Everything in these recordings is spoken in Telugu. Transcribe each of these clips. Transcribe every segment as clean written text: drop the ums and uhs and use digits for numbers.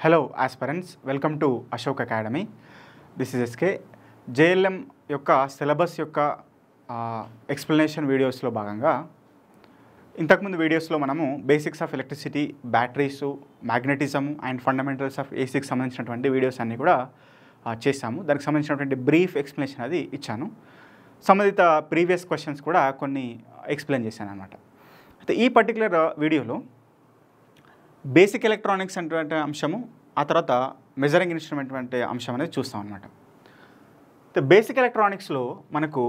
Hello aspirants, welcome to Ashok academy. This is SK. JLM యొక్క సిలబస్ యొక్క ఎక్స్ప్లెనేషన్ వీడియోస్లో భాగంగా ఇంతకుముందు వీడియోస్లో మనము basics of electricity, batteries, magnetism and fundamentals of ఏసీకి సంబంధించినటువంటి వీడియోస్ అన్నీ కూడా చేశాము. దానికి సంబంధించినటువంటి బ్రీఫ్ ఎక్స్ప్లెనేషన్ అది ఇచ్చాను. సంబంధిత ప్రీవియస్ క్వశ్చన్స్ కూడా కొన్ని ఎక్స్ప్లెయిన్ చేశాను అనమాట. అయితే ఈ పర్టికులర్ వీడియోలో బేసిక్ ఎలక్ట్రానిక్స్ అంటే అంశము, ఆ తర్వాత మెజరింగ్ ఇన్స్ట్రుమెంట్ అంటే అంశం అనేది చూస్తాం అనమాట. బేసిక్ ఎలక్ట్రానిక్స్లో మనకు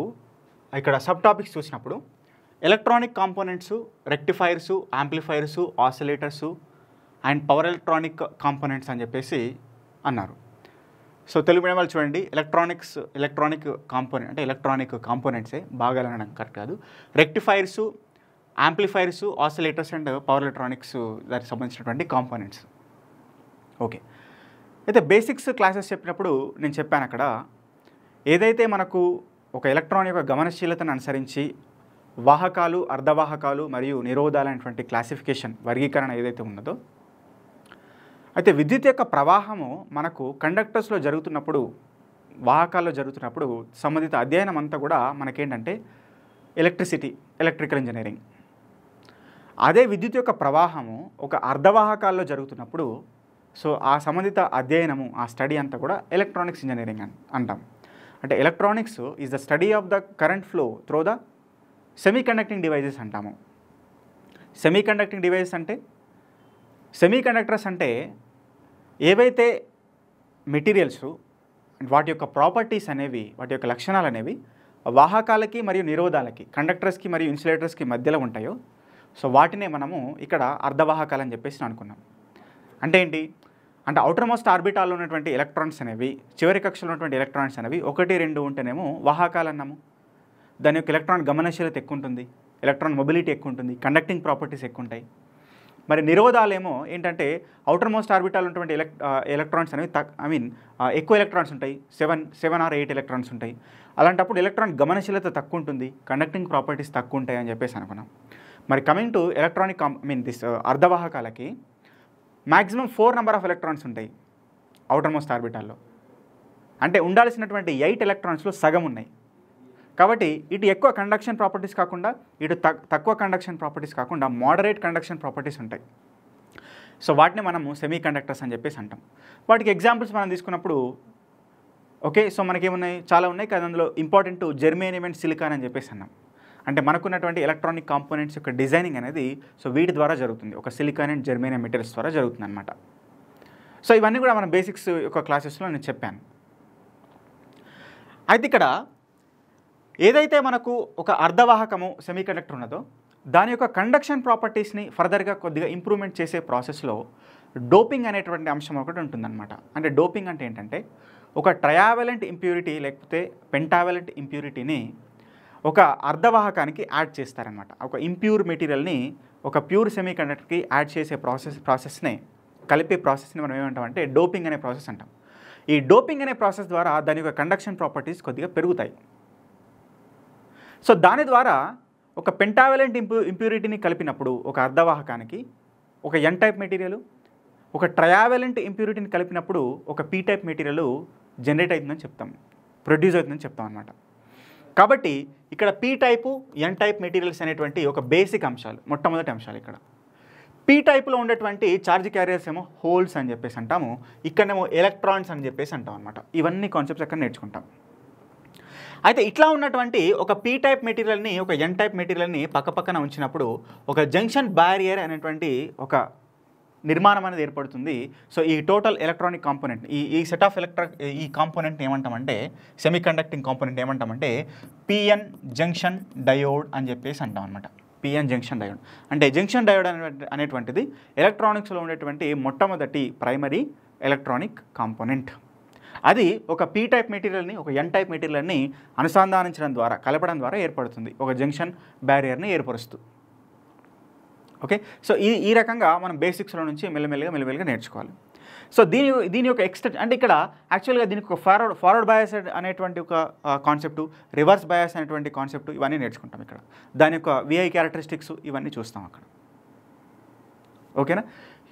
ఇక్కడ సబ్ టాపిక్స్ చూసినప్పుడు electronic components, rectifiers, amplifiers, oscillators and power electronic components అని చెప్పేసి అన్నారు. సో తెలుగు మీడియం వాళ్ళు చూడండి, ఎలక్ట్రానిక్ కాంపోనెంట్ అంటే ఎలక్ట్రానిక్ కాంపోనెంట్సే, బాగా అనడం కరెక్ట్ కాదు. Rectifiers, amplifiers, oscillators and power electronics దానికి సంబంధించినటువంటి కాంపోనెంట్స్. ఓకే, అయితే బేసిక్స్ క్లాసెస్ చెప్పినప్పుడు నేను చెప్పాను అక్కడ ఏదైతే మనకు ఒక ఎలక్ట్రాన్ యొక్క గమనశీలతను అనుసరించి వాహకాలు, అర్ధవాహకాలు మరియు నిరోధాలు అనేటువంటి క్లాసిఫికేషన్, వర్గీకరణ ఏదైతే ఉన్నదో, అయితే విద్యుత్ యొక్క ప్రవాహము మనకు కండక్టర్స్లో జరుగుతున్నప్పుడు, వాహకాల్లో జరుగుతున్నప్పుడు సంబంధిత అధ్యయనం అంతా కూడా మనకేంటంటే ఎలక్ట్రికల్ ఇంజనీరింగ్. అదే విద్యుత్ యొక్క ప్రవాహము ఒక అర్ధవాహకాల్లో జరుగుతున్నప్పుడు సో ఆ సంబంధిత అధ్యయనము, ఆ స్టడీ అంతా కూడా ఎలక్ట్రానిక్స్ ఇంజనీరింగ్ అంటాం. అంటే electronics is the study of the current flow through the semi conducting devices అంటాము. సెమీ కండక్టింగ్ డివైజెస్ అంటే, సెమీ కండక్టర్స్ అంటే ఏవైతే మెటీరియల్స్ వాటి యొక్క ప్రాపర్టీస్ అనేవి, వాటి యొక్క లక్షణాలు అనేవి వాహకాలకి మరియు నిరోధాలకి, కండక్టర్స్కి మరియు ఇన్సులేటర్స్కి మధ్యలో ఉంటాయో సో వాటినే మనము ఇక్కడ అర్ధవాహకాలు అని చెప్పేసి అనుకున్నాం. అంటే ఏంటి అంటే అవుటర్ మోస్ట్ ఆర్బిటాల్లో ఉన్నటువంటి ఎలక్ట్రాన్స్ అనేవి, చివరి కక్షలో ఉన్నటువంటి ఎలక్ట్రాన్స్ అనేవి 1, 2 ఉంటేనేమో వాహకాలు అన్నాము. దాని యొక్క ఎలక్ట్రాన్ గమనశీలత ఎక్కువ ఉంటుంది, ఎలక్ట్రాన్ మొబిలిటీ ఎక్కువ ఉంటుంది, కండక్టింగ్ ప్రాపర్టీస్ ఎక్కువ ఉంటాయి. మరి నిరోధాలేమో ఏంటంటే అవుటర్ మోస్ట్ ఆర్బిటాల్ ఉన్నటువంటి ఎలక్ట్రాన్స్ అనేవి ఎక్కువ ఎలక్ట్రాన్స్ ఉంటాయి, 7 or 8 ఎలక్ట్రాన్స్ ఉంటాయి. అలాంటప్పుడు ఎలక్ట్రాన్ గమనశీలత తక్కువ ఉంటుంది, కండక్టింగ్ ప్రాపర్టీస్ తక్కువ ఉంటాయి అని చెప్పేసి అనుకున్నాం. మరి కమింగ్ టు ఎలక్ట్రానిక్ అర్ధవాహకాలకి మ్యాక్సిమం 4 నెంబర్ ఆఫ్ ఎలక్ట్రాన్స్ ఉంటాయి అవుటర్ మోస్ట్ ఆర్బిటాల్లో. అంటే ఉండాల్సినటువంటి 8 ఎలక్ట్రాన్స్లో సగం ఉన్నాయి. కాబట్టి ఇటు ఎక్కువ కండక్షన్ ప్రాపర్టీస్ కాకుండా, ఇటు తక్కువ కండక్షన్ ప్రాపర్టీస్ కాకుండా మోడరేట్ కండక్షన్ ప్రాపర్టీస్ ఉంటాయి. సో వాటిని మనము సెమీ కండక్టర్స్ అని చెప్పేసి అంటాం. వాటికి ఎగ్జాంపుల్స్ మనం తీసుకున్నప్పుడు ఓకే, సో మనకేమున్నాయి, చాలా ఉన్నాయి కదా. అందులో ఇంపార్టెంట్ జెర్మేనియం అండ్ సిలికాన్ అని చెప్పేసి అన్నాం. అంటే మనకున్నటువంటి ఎలక్ట్రానిక్ కాంపోనెంట్స్ యొక్క డిజైనింగ్ అనేది సో వీటి ద్వారా జరుగుతుంది, ఒక సిలికాన్ అండ్ జెర్మేనియం మెటీరియల్స్ ద్వారా జరుగుతుంది అనమాట. సో ఇవన్నీ కూడా మన బేసిక్స్ యొక్క క్లాసెస్లో నేను చెప్పాను. అయితే ఇక్కడ ఏదైతే మనకు ఒక అర్ధవాహకము సెమీ కండక్టర్ ఉన్నదో దాని యొక్క కండక్షన్ ప్రాపర్టీస్ని ఫర్దర్గా కొద్దిగా ఇంప్రూవ్మెంట్ చేసే ప్రాసెస్లో డోపింగ్ అనేటువంటి అంశం ఒకటి ఉంటుందన్నమాట. అంటే డోపింగ్ అంటే ఏంటంటే ఒక ట్రయావలెంట్ ఇంప్యూరిటీ లేకపోతే పెంటావలెంట్ ఇంప్యూరిటీని ఒక అర్ధవాహకానికి యాడ్ చేస్తారనమాట. ఒక ఇంప్యూర్ మెటీరియల్ని ఒక ప్యూర్ సెమీ కండక్టర్కి యాడ్ చేసే ప్రాసెస్నే, కలిపే ప్రాసెస్ని మనం ఏమంటామంటే డోపింగ్ అనే ప్రాసెస్ అంటాం. ఈ డోపింగ్ అనే ప్రాసెస్ ద్వారా దాని యొక్క కండక్షన్ ప్రాపర్టీస్ కొద్దిగా పెరుగుతాయి. సో దాని ద్వారా ఒక పెంటావలెంట్ ఇంప్యూరిటీని కలిపినప్పుడు ఒక అర్ధవాహకానికి ఒక ఎన్ టైప్ మెటీరియల్, ఒక ట్రయావలెంట్ ఇంప్యూరిటీని కలిపినప్పుడు ఒక పీ టైప్ మెటీరియల్ జనరేట్ అవుతుందని చెప్తాం, ప్రొడ్యూస్ అవుతుందని చెప్తాం అనమాట. కాబట్టి ఇక్కడ P type, N type materials అనేటువంటి ఒక బేసిక్ అంశాలు, మొట్టమొదటి అంశాలు. ఇక్కడ పీ టైప్లో ఉండేటువంటి ఛార్జ్ క్యారియర్స్ ఏమో హోల్స్ అని చెప్పేసి అంటాము, ఇక్కడనేమో ఎలక్ట్రాన్స్ అని చెప్పేసి అంటాం అనమాట. ఇవన్నీ కాన్సెప్ట్స్ అక్కడ నేర్చుకుంటాం. అయితే ఇట్లా ఉన్నటువంటి ఒక పీ టైప్ మెటీరియల్ని, ఒక ఎన్ టైప్ మెటీరియల్ని పక్కపక్కన ఉంచినప్పుడు ఒక జంక్షన్ బ్యారియర్ అనేటువంటి ఒక నిర్మాణం అనేది ఏర్పడుతుంది. సో ఈ టోటల్ ఎలక్ట్రానిక్ కాంపోనెంట్, ఈ సెట్ ఆఫ్ ఈ కాంపోనెంట్ ఏమంటామంటే, సెమీ కండక్టింగ్ కాంపోనెంట్ ఏమంటామంటే పిఎన్ జంక్షన్ డయోడ్ అని చెప్పేసి అంటాం అనమాట. పిఎన్ జంక్షన్ డయోడ్ అంటే జంక్షన్ డయోడ్ అనేటువంటిది ఎలక్ట్రానిక్స్లో ఉండేటువంటి మొట్టమొదటి ప్రైమరీ ఎలక్ట్రానిక్ కాంపోనెంట్. అది ఒక పీ టైప్ మెటీరియల్ని, ఒక ఎన్ టైప్ మెటీరియల్ని అనుసంధానించడం ద్వారా, కలపడం ద్వారా ఏర్పడుతుంది, ఒక జంక్షన్ బ్యారియర్ని ఏర్పరుస్తూ. ఓకే, సో ఈ రకంగా మనం బేసిక్స్లో నుంచి మెల్లమెల్లగా నేర్చుకోవాలి. సో దీని యొక్క ఎక్స్టెంట్ అంటే ఇక్కడ యాక్చువల్గా దీనికి ఒక ఫార్వర్డ్ బయాస్ అనేటువంటి ఒక కాన్సెప్ట్, రివర్స్ బయాస్ అనేటువంటి కాన్సెప్ట్, ఇవన్నీ నేర్చుకుంటాం ఇక్కడ. దాని యొక్క విఐ క్యారెక్టరిస్టిక్స్ ఇవన్నీ చూస్తాం అక్కడ. ఓకేనా.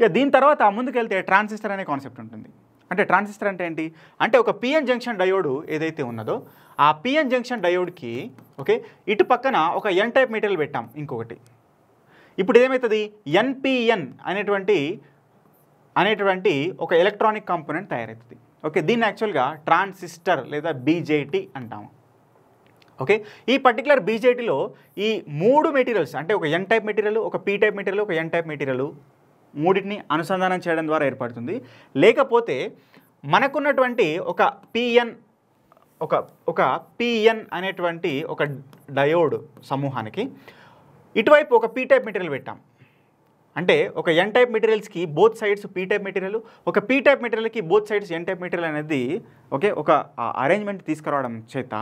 ఇక దీని తర్వాత ముందుకెళ్తే ట్రాన్సిస్టర్ అనే కాన్సెప్ట్ ఉంటుంది. అంటే ట్రాన్సిస్టర్ అంటే ఏంటి అంటే ఒక పిఎన్ జంక్షన్ డయోడ్ ఏదైతే ఉన్నదో ఆ పిఎన్ జంక్షన్ డయోడ్కి ఓకే ఇటు పక్కన ఒక ఎన్ టైప్ మెటీరియల్ పెట్టాం ఇంకొకటి. ఇప్పుడు ఏమవుతుంది ఎన్పిఎన్ అనేటువంటి ఒక ఎలక్ట్రానిక్ కాంపోనెంట్ తయారవుతుంది. ఓకే దీన్ని యాక్చువల్గా ట్రాన్సిస్టర్ లేదా బీజేటీ అంటాము. ఓకే ఈ పర్టికులర్ బీజేటీలో ఈ 3 మెటీరియల్స్ అంటే ఒక ఎన్ టైప్ మెటీరియల్, ఒక పీ టైప్ మెటీరియల్, ఒక ఎన్ టైప్ మెటీరియల్ మూడింటిని అనుసంధానం చేయడం ద్వారా ఏర్పడుతుంది. లేకపోతే మనకున్నటువంటి ఒక పిఎన్ అనేటువంటి ఒక డయోడ్ సమూహానికి ఇటువైపు ఒక పీ టైప్ మెటీరియల్ పెట్టాం. అంటే ఒక ఎన్ టైప్ మెటీరియల్స్కి both sides P type material, ఒక పీ టైప్ మెటీరియల్కి both sides N type material అనేది ఓకే ఒక అరేంజ్మెంట్ తీసుకురావడం చేత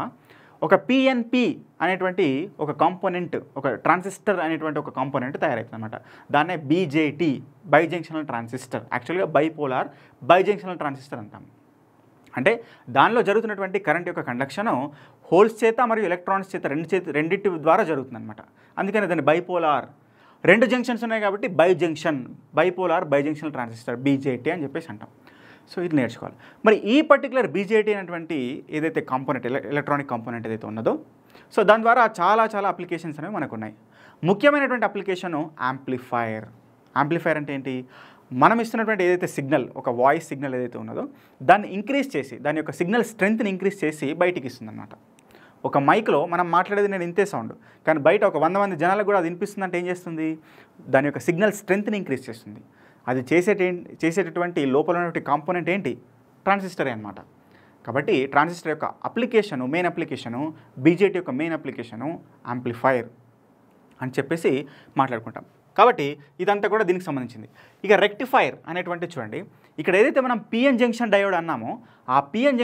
ఒక పిఎన్పి అనేటువంటి ఒక కాంపోనెంట్, ఒక ట్రాన్సిస్టర్ అనేటువంటి ఒక కాంపోనెంట్ తయారవుతుంది అనమాట. దాన్నే బీజేటీ బైజంక్షనల్ ట్రాన్సిస్టర్, యాక్చువల్గా బైపోలార్ బైజంక్షనల్ ట్రాన్సిస్టర్ అంటాం. అంటే దానిలో జరుగుతున్నటువంటి కరెంట్ యొక్క కండక్షను హోల్స్ చేత మరియు ఎలక్ట్రాన్స్ చేత రెండింటి ద్వారా జరుగుతుంది అనమాట. అందుకని దాన్ని బైపోలార్ 2 జంక్షన్స్ ఉన్నాయి కాబట్టి బైపోలార్ బైజంక్షనల్ ట్రాన్సిస్టర్ బీజేటీ అని చెప్పేసి అంటాం. సో ఇది నేర్చుకోవాలి. మరి ఈ పర్టికులర్ బీజేటీ అనేటువంటి ఏదైతే కాంపోనెంట్ ఎలక్ట్రానిక్ కాంపోనెంట్ ఏదైతే ఉన్నదో సో దాని ద్వారా చాలా అప్లికేషన్స్ అనేవి మనకు ఉన్నాయి. ముఖ్యమైనటువంటి అప్లికేషను యాంప్లిఫైర్ అంటే ఏంటి మనం ఇస్తున్నటువంటి ఏదైతే సిగ్నల్ ఒక వాయిస్ సిగ్నల్ ఏదైతే ఉన్నదో దాన్ని ఇంక్రీజ్ చేసి దాని యొక్క సిగ్నల్ స్ట్రెంత్ని ఇంక్రీజ్ చేసి బయటికి ఇస్తుంది అనమాట. ఒక మైక్లో మనం మాట్లాడేది నేను ఇంతే సౌండ్ కానీ బయట ఒక 100 మంది జనాలకు కూడా అది వినిపిస్తుంది అంటే ఏం చేస్తుంది దాని యొక్క సిగ్నల్ స్ట్రెంత్ని ఇంక్రీజ్ చేస్తుంది. అది చేసేటటువంటి లోపల ఉన్నటువంటి కాంపోనెంట్ ఏంటి ట్రాన్సిస్టరే అనమాట. కాబట్టి ట్రాన్సిస్టర్ యొక్క మెయిన్ అప్లికేషను బీజేటీ యొక్క మెయిన్ అప్లికేషను యాంప్లిఫైర్ అని చెప్పేసి మాట్లాడుకుంటాం. కాబట్టి ఇదంతా కూడా దీనికి సంబంధించింది. ఇక రెక్టిఫైర్ అనేటువంటి చూడండి ఇక్కడ ఏదైతే మనం పిఎన్ జంక్షన్ డయోడ్ అన్నామో ఆ పిఎన్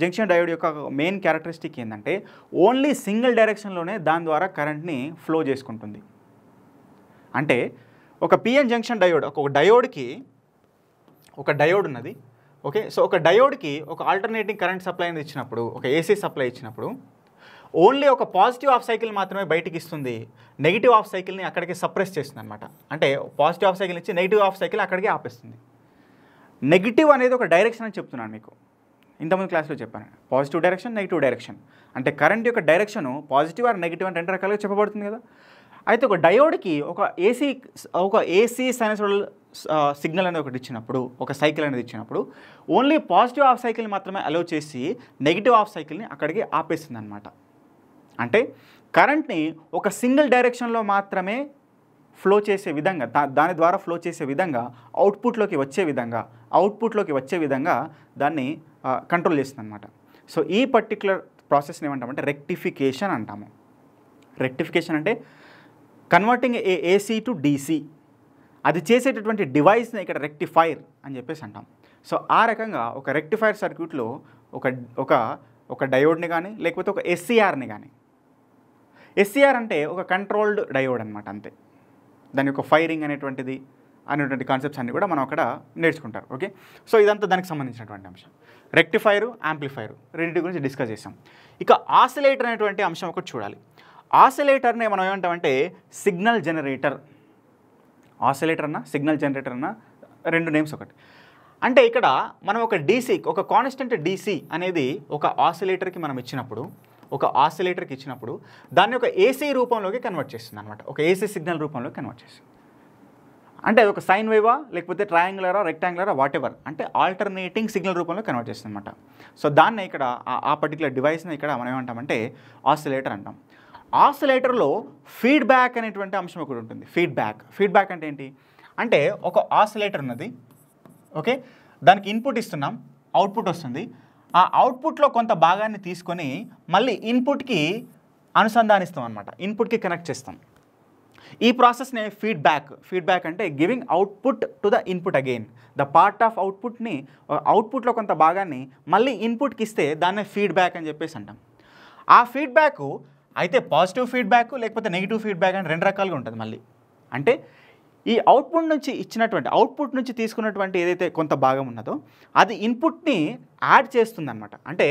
జంక్షన్ డయోడ్ యొక్క మెయిన్ క్యారెక్టరిస్టిక్ ఏంటంటే ఓన్లీ సింగిల్ డైరెక్షన్లోనే దాని ద్వారా కరెంట్ని ఫ్లో చేసుకుంటుంది. అంటే ఒక పిఎన్ జంక్షన్ డయోడ్ ఒక డయోడ్ ఉన్నది. ఓకే సో ఒక డయోడ్కి ఒక ఆల్టర్నేటింగ్ కరెంట్ సప్లై అనేది ఇచ్చినప్పుడు ఒక ఏసీ సప్లై ఇచ్చినప్పుడు ఓన్లీ ఒక పాజిటివ్ హాఫ్ సైకిల్ మాత్రమే బయటికి ఇస్తుంది, నెగిటివ్ హాఫ్ సైకిల్ని అక్కడికి సప్రెస్ చేస్తుంది అనమాట. అంటే పాజిటివ్ హాఫ్ సైకిల్ ఇచ్చి నెగిటివ్ హాఫ్ సైకిల్ అక్కడికి ఆపేస్తుంది. నెగిటివ్ అనేది ఒక డైరెక్షన్ అని చెప్తున్నాను మీకు, ఇంతకుముందు క్లాస్లో చెప్పాను. పాజిటివ్ డైరెక్షన్, నెగిటివ్ డైరెక్షన్ అంటే కరెంట్ యొక్క డైరెక్షను పాజిటివ్ ఆర్ నెగిటివ్ అని 2 రకాలుగా చెప్పబడుతుంది కదా. అయితే ఒక డయోడ్కి ఒక ఏసీ సైనసోయిడల్ సిగ్నల్ అనేది ఒకటి ఇచ్చినప్పుడు ఒక సైకిల్ అనేది ఇచ్చినప్పుడు ఓన్లీ పాజిటివ్ హాఫ్ సైకిల్ని మాత్రమే అలౌ చేసి నెగిటివ్ హాఫ్ సైకిల్ని అక్కడికి ఆపేస్తుంది అనమాట. అంటే కరెంట్ని ఒక సింగిల్ డైరెక్షన్లో మాత్రమే ఫ్లో చేసే విధంగా దాని ద్వారా ఫ్లో చేసే విధంగా అవుట్పుట్లోకి వచ్చే విధంగా దాన్ని కంట్రోల్ చేస్తుంది అనమాట. సో ఈ పర్టికులర్ ప్రాసెస్ని ఏమంటామంటే రెక్టిఫికేషన్ అంటాము. రెక్టిఫికేషన్ అంటే కన్వర్టింగ్ ఏసీ టు డీసీ అది చేసేటటువంటి డివైస్ని ఇక్కడ రెక్టిఫైర్ అని చెప్పేసి అంటాం. సో ఆ రకంగా ఒక రెక్టిఫైర్ సర్క్యూట్లో ఒక డయోడ్ని కానీ లేకపోతే ఒక ఎస్సీఆర్ని కానీ ఎస్సీఆర్ అంటే ఒక కంట్రోల్డ్ డయోడ్ అనమాట అంతే. దాని యొక్క ఫైరింగ్ అనేటువంటి కాన్సెప్ట్స్ అన్నీ కూడా మనం అక్కడ నేర్చుకుంటారు. ఓకే సో ఇదంతా దానికి సంబంధించినటువంటి అంశం. రెక్టిఫైరు యాంప్లిఫైరు రెండింటి గురించి డిస్కస్ చేసాం. ఇక ఆసిలేటర్ అనేటువంటి అంశం ఒకటి చూడాలి. ఆసిలేటర్ని మనం ఏమంటామంటే సిగ్నల్ జనరేటర్. ఆసిలేటర్ అన్న సిగ్నల్ జనరేటర్ అన్న 2 నేమ్స్ ఒకటి. అంటే ఇక్కడ మనం ఒక కాన్స్టెంట్ డీసీ అనేది ఒక ఆసిలేటర్కి మనం ఇచ్చినప్పుడు దాన్ని ఒక ఏసీ రూపంలోకి కన్వర్ట్ చేస్తుంది అనమాట. ఒక ఏసీ సిగ్నల్ రూపంలోకి కన్వర్ట్ చేస్తుంది. అంటే అది ఒక సైన్ వేవా లేకపోతే ట్రయాంగులరా రెక్టాంగులరా వాటెవర్ అంటే ఆల్టర్నేటింగ్ సిగ్నల్ రూపంలో కన్వర్ట్ చేస్తుంది అనమాట. సో దాన్ని ఇక్కడ ఆ పర్టికులర్ డివైస్ని ఇక్కడ మనం ఏమంటామంటే ఆసిలేటర్ అంటాం. ఆసిలేటర్లో ఫీడ్బ్యాక్ అనేటువంటి అంశం ఒకటి ఉంటుంది. ఫీడ్బ్యాక్ అంటే ఏంటి అంటే ఒక ఆసిలేటర్ ఉన్నది. ఓకే దానికి ఇన్పుట్ ఇస్తున్నాం, అవుట్పుట్ వస్తుంది. ఆ అవుట్పుట్లో కొంత భాగాన్ని తీసుకొని మళ్ళీ ఇన్పుట్కి అనుసంధానిస్తాం అనమాట, ఇన్పుట్కి కనెక్ట్ చేస్తాం. ఈ ప్రాసెస్ని ఫీడ్బ్యాక్ అంటే giving output to the input again. The part of అవుట్పుట్లో కొంత భాగాన్ని మళ్ళీ ఇన్పుట్కి ఇస్తే దాన్నే ఫీడ్బ్యాక్ అని చెప్పేసి అంటాం. ఆ ఫీడ్బ్యాక్ అయితే పాజిటివ్ ఫీడ్బ్యాక్ లేకపోతే నెగిటివ్ ఫీడ్బ్యాక్ అని 2 రకాలుగా ఉంటుంది మళ్ళీ. అంటే ఈ అవుట్పుట్ నుంచి తీసుకున్నటువంటి ఏదైతే కొంత భాగం ఉన్నదో అది ఇన్పుట్ని యాడ్ చేస్తుంది అనమాట. అంటే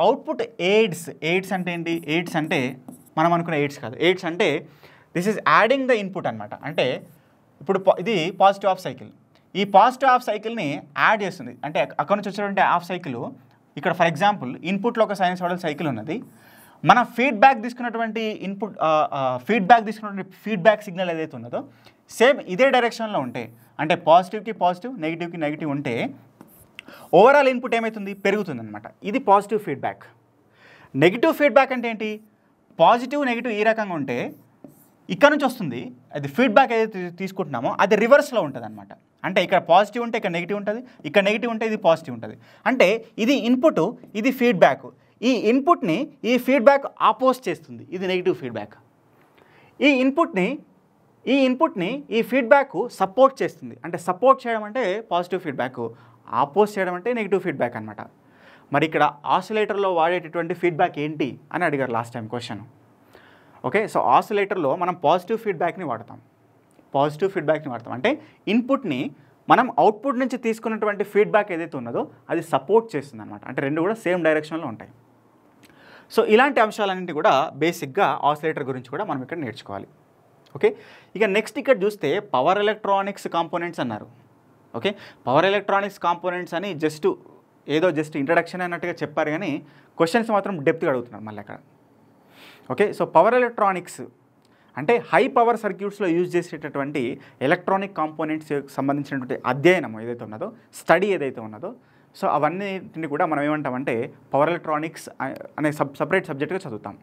అవుట్పుట్ ఎయిడ్స్ అంటే ఏంటి? ఎయిడ్స్ అంటే మనం అనుకునే ఎయిడ్స్ కాదు. ఎయిడ్స్ అంటే this is adding the input అనమాట. అంటే ఇప్పుడు ఇది పాజిటివ్ హాఫ్ సైకిల్, ఈ పాజిటివ్ హాఫ్ సైకిల్ని యాడ్ చేస్తుంది. అంటే అక్కడ నుంచి వచ్చేటువంటి హాఫ్ సైకిల్ ఇక్కడ ఫర్ ఎగ్జాంపుల్ ఇన్పుట్లో ఒక సైనసాయిడల్ సైకిల్ ఉన్నది. మన ఫీడ్బ్యాక్ తీసుకున్నటువంటి ఫీడ్బ్యాక్ సిగ్నల్ ఏదైతే ఉన్నదో సేమ్ ఇదే డైరెక్షన్లో ఉంటే, అంటే పాజిటివ్కి పాజిటివ్, నెగిటివ్కి నెగిటివ్ ఉంటే ఓవరాల్ ఇన్పుట్ ఏమవుతుంది, పెరుగుతుంది అనమాట. ఇది పాజిటివ్ ఫీడ్బ్యాక్. నెగిటివ్ ఫీడ్బ్యాక్ అంటే ఏంటి, పాజిటివ్ నెగిటివ్ ఈ రకంగా ఉంటే ఇక్కడ నుంచి వస్తుంది, అది ఫీడ్బ్యాక్ ఏదైతే తీసుకుంటున్నామో అది రివర్స్లో ఉంటుంది అనమాట. అంటే ఇక్కడ పాజిటివ్ ఉంటే ఇక్కడ నెగిటివ్ ఉంటుంది, ఇక్కడ నెగిటివ్ ఉంటే ఇది పాజిటివ్ ఉంటుంది. అంటే ఇది ఇన్పుట్, ఇది ఫీడ్బ్యాక్. ఈ ఇన్పుట్ని ఈ ఫీడ్బ్యాక్ ఆపోజ్ చేస్తుంది, ఇది నెగిటివ్ ఫీడ్బ్యాక్. ఈ ఇన్పుట్ని ఈ ఫీడ్బ్యాక్ సపోర్ట్ చేస్తుంది. అంటే సపోర్ట్ చేయడం అంటే పాజిటివ్ ఫీడ్బ్యాక్, ఆపోజ్ చేయడం అంటే నెగిటివ్ ఫీడ్బ్యాక్ అనమాట. మరి ఇక్కడ ఆసిలేటర్లో వాడేటటువంటి ఫీడ్బ్యాక్ ఏంటి అని అడిగారు last time question. Okay, so ఆసిలేటర్లో మనం పాజిటివ్ ఫీడ్బ్యాక్ని వాడతాం. అంటే ఇన్పుట్ని మనం అవుట్పుట్ నుంచి తీసుకున్నటువంటి ఫీడ్బ్యాక్ ఏదైతే ఉన్నదో అది సపోర్ట్ చేస్తుంది అనమాట. అంటే రెండు కూడా సేమ్ డైరెక్షన్లో ఉంటాయి. సో ఇలాంటి అంశాలన్నింటి కూడా బేసిక్గా ఆసిలేటర్ గురించి కూడా మనం ఇక్కడ నేర్చుకోవాలి. ఓకే, ఇక నెక్స్ట్ ఇక్కడ చూస్తే పవర్ ఎలక్ట్రానిక్స్ కాంపోనెంట్స్ అన్నారు. ఓకే, పవర్ ఎలక్ట్రానిక్స్ కాంపోనెంట్స్ అని జస్ట్ ఇంట్రడక్షన్ అన్నట్టుగా చెప్పారు, కానీ క్వశ్చన్స్ మాత్రం డెప్త్గా అడుగుతున్నారు మళ్ళీ అక్కడ. ఓకే, సో పవర్ ఎలక్ట్రానిక్స్ అంటే హై పవర్ సర్క్యూట్స్లో యూజ్ చేసేటటువంటి ఎలక్ట్రానిక్ కాంపోనెంట్స్ సంబంధించినటువంటి అధ్యయనం ఏదైతే ఉన్నదో, స్టడీ ఏదైతే ఉన్నదో, సో అవన్నిటిని కూడా మనం ఏమంటామంటే పవర్ ఎలక్ట్రానిక్స్ అనే సపరేట్ సబ్జెక్ట్గా చదువుతాం.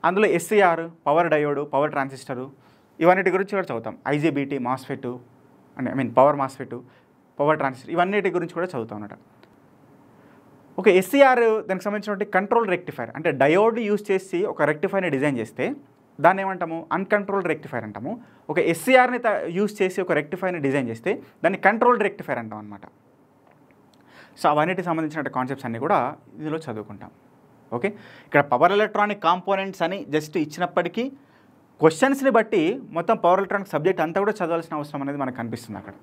అందులో SCR, power diode, power transistor, ఇవన్నిటి గురించి కూడా చదువుతాం. IGBT, MOSFET, power MOSFET, power transistor, ఇవన్నిటి గురించి కూడా చదువుతాం అన్నమాట. ఓకే, ఎస్సీఆర్ దానికి సంబంధించినటువంటి కంట్రోల్ రెక్టిఫైర్. అంటే డయోడ్ యూజ్ చేసి ఒక రెక్టిఫైర్ని డిజైన్ చేస్తే దాన్ని ఏమంటాము, అన్కంట్రోల్డ్ రెక్టిఫైర్ అంటాము. ఒక ఎస్సీఆర్ని యూజ్ చేసి ఒక రెక్టిఫైర్ని డిజైన్ చేస్తే దాన్ని కంట్రోల్డ్ రెక్టిఫైర్ అంటాం అనమాట. సో అవన్నిటికి సంబంధించిన కాన్సెప్ట్స్ అన్నీ కూడా ఇందులో చదువుకుంటాం. ఓకే, ఇక్కడ పవర్ ఎలక్ట్రానిక్ కాంపోనెంట్స్ అని జస్ట్ ఇచ్చినప్పటికీ క్వశ్చన్స్ని బట్టి మొత్తం పవర్ ఎలక్ట్రానిక్ సబ్జెక్ట్ అంతా కూడా చదవాల్సిన అవసరం అనేది మనకు కనిపిస్తుంది అక్కడ.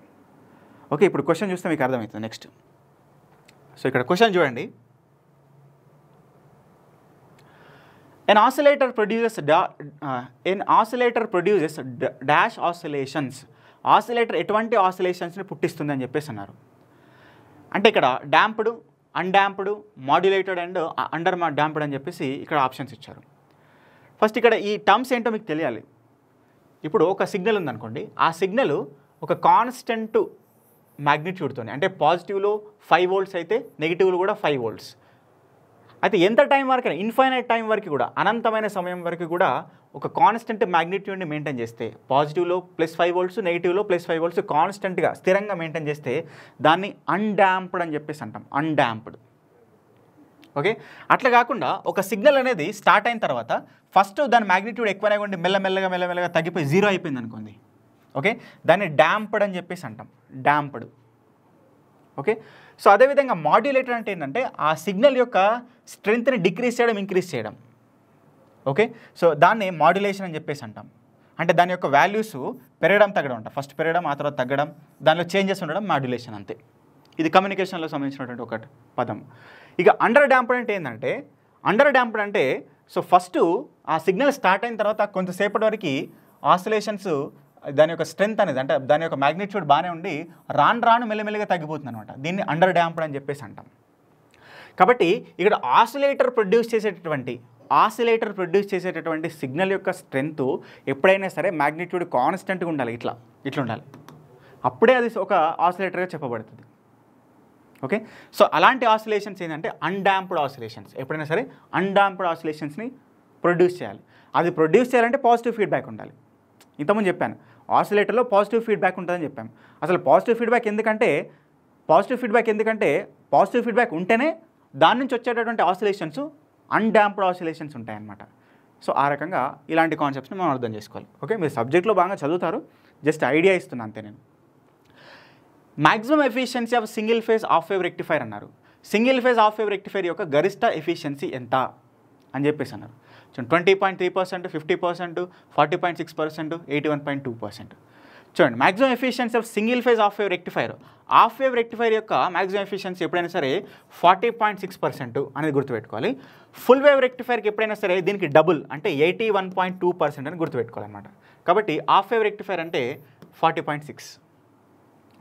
ఓకే, ఇప్పుడు క్వశ్చన్ చూస్తే మీకు అర్థమవుతుంది. నెక్స్ట్, సో ఇక్కడ క్వశ్చన్ చూడండి. An oscillator produces dash oscillations. Oscillator ఎటువంటి ఆసిలేషన్స్ని పుట్టిస్తుంది అని చెప్పేసి అన్నారు. అంటే ఇక్కడ damped, అన్డాంప్డ్, modulated and under damped అని చెప్పేసి ఇక్కడ ఆప్షన్స్ ఇచ్చారు. ఫస్ట్ ఇక్కడ ఈ టర్మ్స్ ఏంటో మీకు తెలియాలి. ఇప్పుడు ఒక సిగ్నల్ ఉందనుకోండి, ఆ సిగ్నల్ ఒక కాన్స్టెంట్ మ్యాగ్నిట్యూడ్తోనే, అంటే పాజిటివ్లో 5 volts అయితే నెగిటివ్లో కూడా 5 volts. అయితే ఎంత టైం వరకు, ఇన్ఫైనైట్ టైం వరకు కూడా, అనంతమైన సమయం వరకు కూడా ఒక కాన్స్టెంట్ మ్యాగ్నిట్యూడ్ని మెయింటైన్ చేస్తే, పాజిటివ్లో +5 volts, నెగిటివ్లో +5 volts కాన్స్టెంట్గా స్థిరంగా మెయింటైన్ చేస్తే దాన్ని అన్డాంప్డ్ అని చెప్పేసి అంటాం. అన్డాంప్డ్. ఓకే, అట్లా కాకుండా ఒక సిగ్నల్ అనేది స్టార్ట్ అయిన తర్వాత ఫస్ట్ దాని మ్యాగ్నిట్యూడ్ ఎక్కువనే ఉండి మెల్లమెల్లగా తగ్గిపోయి 0 అయిపోయింది అనుకోండి. ఓకే, దాన్ని డాంప్డ్ అని చెప్పేసి అంటాం. డాంప్డ్. ఓకే, సో అదేవిధంగా మాడ్యులేటర్ అంటే ఏంటంటే ఆ సిగ్నల్ యొక్క స్ట్రెంగ్త్ని డిక్రీజ్ చేయడం, ఇంక్రీజ్ చేయడం. ఓకే, సో దాన్ని మాడ్యులేషన్ అని చెప్పేసి అంటాం. అంటే దాని యొక్క వాల్యూస్ పెరగడం తగ్గడం అంట, ఫస్ట్ పెరగడం ఆ తర్వాత తగ్గడం, దానిలో చేంజెస్ ఉండడం మాడ్యులేషన్ అంతే. ఇది కమ్యూనికేషన్లో సంబంధించినటువంటి ఒక పదం. ఇక అండర్ డాంప్డ్ అంటే సో ఫస్ట్ ఆ సిగ్నల్ స్టార్ట్ అయిన తర్వాత కొంతసేపటి వరకు ఆసిలేషన్స్ దాని యొక్క స్ట్రెంత్ అనేది, అంటే దాని యొక్క మ్యాగ్నిట్యూడ్ బాగానే ఉండి రాను మెల్లమెల్లగా తగ్గిపోతుంది అనమాట. దీన్ని అండర్ డాంప్డ్ అని చెప్పేసి అంటాం. కాబట్టి ఇక్కడ ఆసిలేటర్ ప్రొడ్యూస్ చేసేటటువంటి సిగ్నల్ యొక్క స్ట్రెంత్ ఎప్పుడైనా సరే మ్యాగ్నిట్యూడ్ కాన్స్టెంట్గా ఉండాలి, ఇట్లా ఉండాలి. అప్పుడే అది ఒక ఆసిలేటర్గా చెప్పబడుతుంది. ఓకే, సో అలాంటి ఆసిలేషన్స్ ఏంటంటే అన్డాంప్డ్ ఆసిలేషన్స్. ఎప్పుడైనా సరే అన్డాంప్డ్ ఆసిలేషన్స్ని ప్రొడ్యూస్ చేయాలి. అది ప్రొడ్యూస్ చేయాలంటే పాజిటివ్ ఫీడ్బ్యాక్ ఉండాలి. ఇంతకుముందు చెప్పాను, ఆసిలేటర్లో పాజిటివ్ ఫీడ్బ్యాక్ ఉంటుందని చెప్పాను. అసలు పాజిటివ్ ఫీడ్బ్యాక్ ఎందుకంటే పాజిటివ్ ఫీడ్బ్యాక్ ఉంటేనే దాని నుంచి వచ్చేటటువంటి ఆసిలేషన్స్ అన్డాంప్డ్ ఆసిలేషన్స్ ఉంటాయన్నమాట. సో ఆ రకంగా ఇలాంటి కాన్సెప్ట్స్ని మనం అర్థం చేసుకోవాలి. ఓకే, మీరు సబ్జెక్ట్లో బాగా చదువుతారు, జస్ట్ ఐడియా ఇస్తున్నా అంతే నేను. Maximum efficiency of single phase half wave rectifier అన్నారు. Single phase half wave rectifier యొక్క గరిష్ట ఎఫిషియన్సీ ఎంత అని చెప్పేసి అన్నారు. 20.3%, 50%, 40.6%, 81.2%. చూడండి, maximum efficiency of single phase half wave rectifier యొక్క మ్యాక్సిమం ఎఫిషియన్సీ ఎప్పుడైనా సరే 40.6% అనేది గుర్తుపెట్టుకోవాలి. ఫుల్ వేవ్ రెక్టిఫైర్కి ఎప్పుడైనా సరే దీనికి డబుల్ అంటే 81.2% అని గుర్తుపెట్టుకోవాలన్నమాట. కాబట్టి హాఫ్ వేవ్ రెక్టిఫైర్ అంటే 40.6.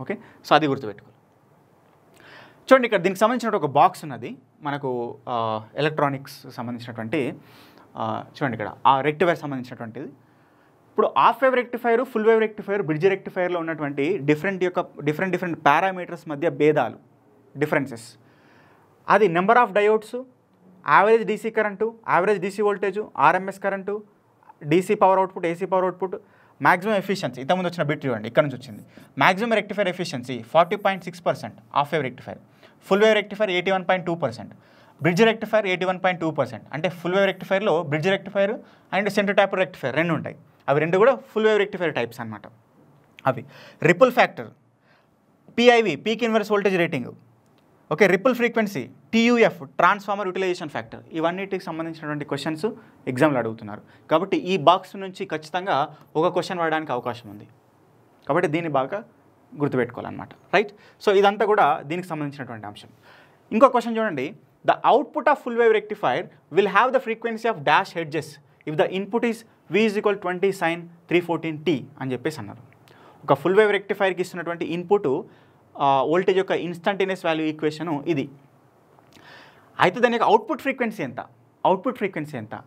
ఓకే, సో అది గుర్తుపెట్టుకోవాలి. చూడండి ఇక్కడ దీనికి సంబంధించిన ఒక బాక్స్ ఉన్నది మనకు ఎలక్ట్రానిక్స్ సంబంధించినటువంటి చూడండి ఇక్కడ ఆ రెక్టిఫైర్ సంబంధించినటువంటిది. ఇప్పుడు half wave rectifier, full wave rectifier, bridge రెక్టిఫైర్లో ఉన్నటువంటి డిఫరెంట్ పారామీటర్స్ మధ్య భేదాలు, డిఫరెన్సెస్, అది number of diodes, average DC current, average DC voltage, RMS current, DC power output, AC power output, maximum efficiency, ఇంతకుముందు వచ్చిన బిట్ చూడండి ఇక్కడ నుంచి వచ్చింది. Maximum rectifier efficiency 40.6% half wave rectifier, full wave rectifier 81.2%, bridge rectifier 81.2%. అంటే ఫుల్ వేవ్ రెక్టిఫైర్లో bridge rectifier and centre tap rectifier రెండు ఉంటాయి, అవి రెండు కూడా ఫుల్ వేవ్ రెక్టిఫైర్ టైప్స్ అనమాట. అవి ripple factor, PIV peak inverse voltage rating, okay, ripple frequency, TUF transformer utilisation factor, ఇవన్నిటికి సంబంధించినటువంటి క్వశ్చన్స్ ఎగ్జామ్లో అడుగుతున్నారు. కాబట్టి ఈ బాక్స్ నుంచి ఖచ్చితంగా ఒక క్వశ్చన్ వాడడానికి అవకాశం ఉంది. కాబట్టి దీన్ని బాగా గుర్తుపెట్టుకోవాలన్నమాట, రైట్. సో ఇదంతా కూడా దీనికి సంబంధించినటువంటి అంశం. ఇంకో క్వశ్చన్ చూడండి, the output of full wave rectifier will have the frequency of dash hedges if the input is V = 20 sin 314t అని చెప్పేసి అన్నారు. ఒక ఫుల్ వేవ్ రెక్టిఫైర్కి ఇస్తున్నటువంటి ఇన్పుట్ వోల్టేజ్ యొక్క ఇన్స్టంటేనియస్ వాల్యూ ఈక్వేషను ఇది. అయితే దాని యొక్క అవుట్పుట్ ఫ్రీక్వెన్సీ ఎంత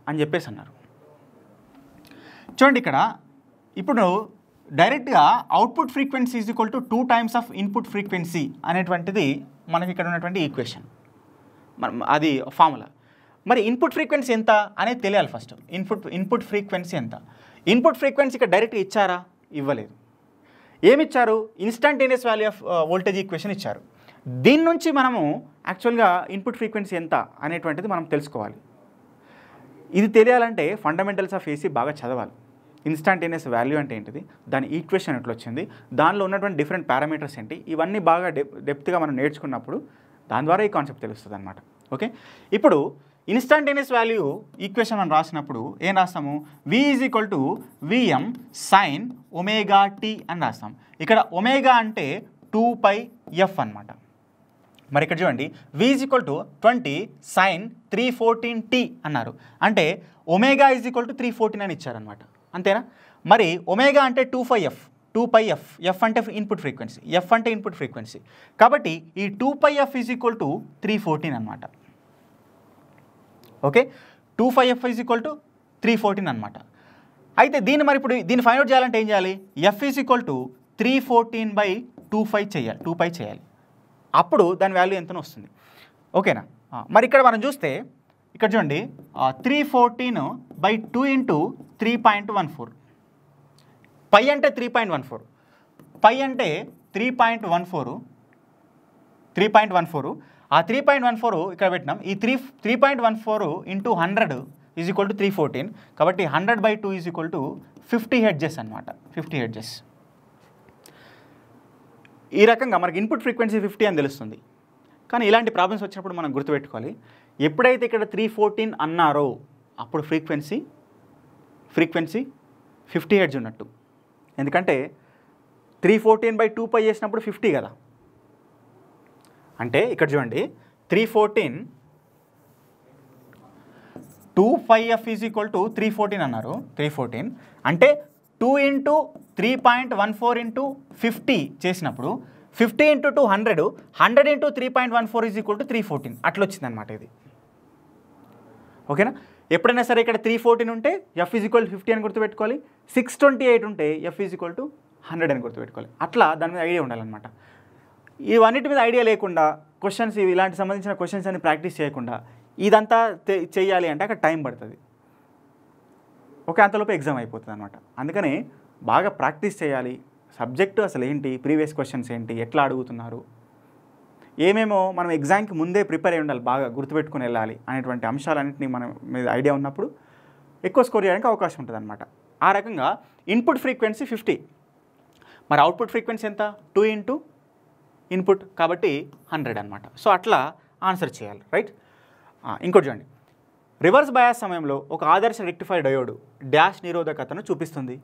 అని చెప్పేసి అన్నారు. చూడండి ఇక్కడ ఇప్పుడు డైరెక్ట్గా output frequency is equal to 2 times of input frequency అనేటువంటిది మనకి ఇక్కడ ఉన్నటువంటి ఈక్వేషన్, అది ఫార్ములా. మరి ఇన్పుట్ ఫ్రీక్వెన్సీ ఎంత అనేది తెలియాలి ఫస్ట్. ఇన్పుట్ ఫ్రీక్వెన్సీ ఎంత? ఇన్పుట్ ఫ్రీక్వెన్సీ ఇక్కడ డైరెక్ట్గా ఇచ్చారా? ఇవ్వలేదు. ఏమిచ్చారు? Instantaneous value of voltage equation ఇచ్చారు. దీని నుంచి మనము యాక్చువల్గా ఇన్పుట్ ఫ్రీక్వెన్సీ ఎంత అనేటువంటిది మనం తెలుసుకోవాలి. ఇది తెలియాలంటే ఫండమెంటల్స్ ఆఫ్ ఏసీ బాగా చదవాలి. ఇన్స్టంటేనియస్ వాల్యూ అంటే ఏంటిది, దాని ఈక్వేషన్ ఎట్లా వచ్చింది, దానిలో ఉన్నటువంటి డిఫరెంట్ పారామీటర్స్ ఏంటి, ఇవన్నీ బాగా డెప్త్గా మనం నేర్చుకున్నప్పుడు దాని ద్వారా ఈ కాన్సెప్ట్ తెలుస్తుంది అనమాట. ఓకే, ఇప్పుడు ఇన్స్టంటేనియస్ వాల్యూ ఈక్వేషన్ మనం రాసినప్పుడు ఏం రాస్తాము? V = Vm sin ωt అని రాస్తాం. ఇక్కడ ఒమేగా అంటే 2πf అనమాట. మరి ఇక్కడ చూడండి V = 20 sin 314t అన్నారు. అంటే ఒమేగా = 314 అని ఇచ్చారనమాట, అంతేనా? మరి ఒమేగా అంటే 2πf, ఎఫ్ అంటే ఇన్పుట్ ఫ్రీక్వెన్సీ, ఎఫ్ అంటే ఇన్పుట్ ఫ్రీక్వెన్సీ. కాబట్టి ఈ 2πf = 314 అనమాట. ఓకే, 2πf = 314 అనమాట. అయితే దీన్ని మరి ఇప్పుడు దీన్ని ఫైండ్ అవుట్ చేయాలంటే ఏం చేయాలి? ఎఫ్ = 314/2π చేయాలి. అప్పుడు దాని వాల్యూ ఎంతనో వస్తుంది. ఓకేనా? మరి ఇక్కడ మనం చూస్తే ఇక్కడ చూడండి 314/2 × 3.14. పై అంటే 3.14, పై అంటే 3.14. ఆ 3.14 ఇక్కడ పెట్టినాం. ఈ 3.14 × 100 = 314. కాబట్టి 100/2 = 50 హెర్ట్జెస్ అనమాట, 50 హెర్ట్జెస్. ఈ రకంగా మనకి ఇన్పుట్ ఫ్రీక్వెన్సీ 50 అని తెలుస్తుంది. కానీ ఇలాంటి ప్రాబ్లమ్స్ వచ్చినప్పుడు మనం గుర్తుపెట్టుకోవాలి, ఎప్పుడైతే ఇక్కడ 314 అన్నారో అప్పుడు ఫ్రీక్వెన్సీ 50 హెర్ట్జ్ ఉన్నట్టు. ఎందుకంటే 314/2π చేసినప్పుడు 50 కదా. అంటే ఇక్కడ చూడండి 314 2πf = 314 అన్నారు. 314 అంటే 2 × 3.14 × 50 చేసినప్పుడు 50 × 2 100, 100 × 3.14 = 314 అట్లా వచ్చిందనమాట ఇది. ఓకేనా? ఎప్పుడైనా సరే ఇక్కడ 314 ఉంటే ఎఫ్ = 50 అని గుర్తుపెట్టుకోవాలి, 628 ఉంటే ఎఫ్ = 100 అని గుర్తుపెట్టుకోవాలి. అట్లా దాని మీద ఐడియా ఉండాలన్నమాట. ఇవన్నిటి మీద ఐడియా లేకుండా క్వశ్చన్స్ ఇలాంటి సంబంధించిన క్వశ్చన్స్ అని ప్రాక్టీస్ చేయకుండా ఇదంతా చేయాలి అంటే అక్కడ టైం పడుతుంది. ఓకే, అంతలోపు ఎగ్జామ్ అయిపోతుంది అనమాట. అందుకని బాగా ప్రాక్టీస్ చేయాలి. సబ్జెక్టు అసలు ఏంటి, ప్రీవియస్ క్వశ్చన్స్ ఏంటి, ఎట్లా అడుగుతున్నారు, ఏమేమో మనం ఎగ్జామ్కి ముందే ప్రిపేర్ అయి ఉండాలి, బాగా గుర్తుపెట్టుకుని వెళ్ళాలి అనేటువంటి అంశాలన్నింటినీ మన మీద ఐడియా ఉన్నప్పుడు ఎక్కువ స్కోర్ చేయడానికి అవకాశం ఉంటుంది అనమాట. ఆ రకంగా ఇన్పుట్ ఫ్రీక్వెన్సీ 50, మరి అవుట్పుట్ ఫ్రీక్వెన్సీ ఎంత? 2 × ఇన్పుట్ కాబట్టి 100 అనమాట. సో అట్లా ఆన్సర్ చేయాలి, రైట్. ఇంకోటి చూడండి, రివర్స్ బయాస్ సమయంలో ఒక ఆదర్శ రెక్టిఫైర్ డయోడ్ డాష్ నిరోధకతను చూపిస్తుంది.